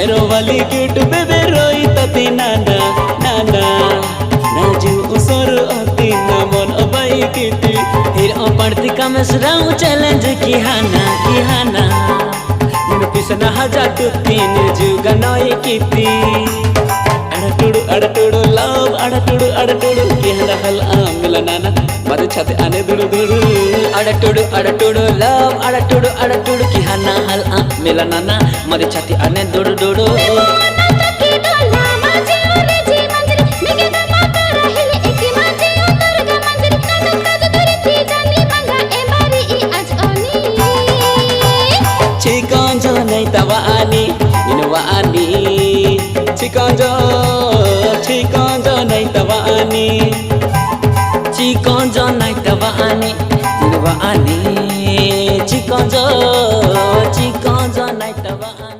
शेरो वाली क्यूट बेबे रोई तती नाना नाना नाजू उसर आती ना मन अबाई किटी हिर पड़ती कमसराऊ चैलेंज की हाना मन पिसना हजा तू तीन जुगा नई किती अड़टुडु लव अड़टुडु की हला हल मिला नाना मद छते आने दुडु अड़टुडु लव अड़टुडु की हना हल मिला नाना मद छते आने दुडु चिकंजो नहीं तवानी इनवानी चिकंजो नहीं तवानी चिकंजो नहीं तवानी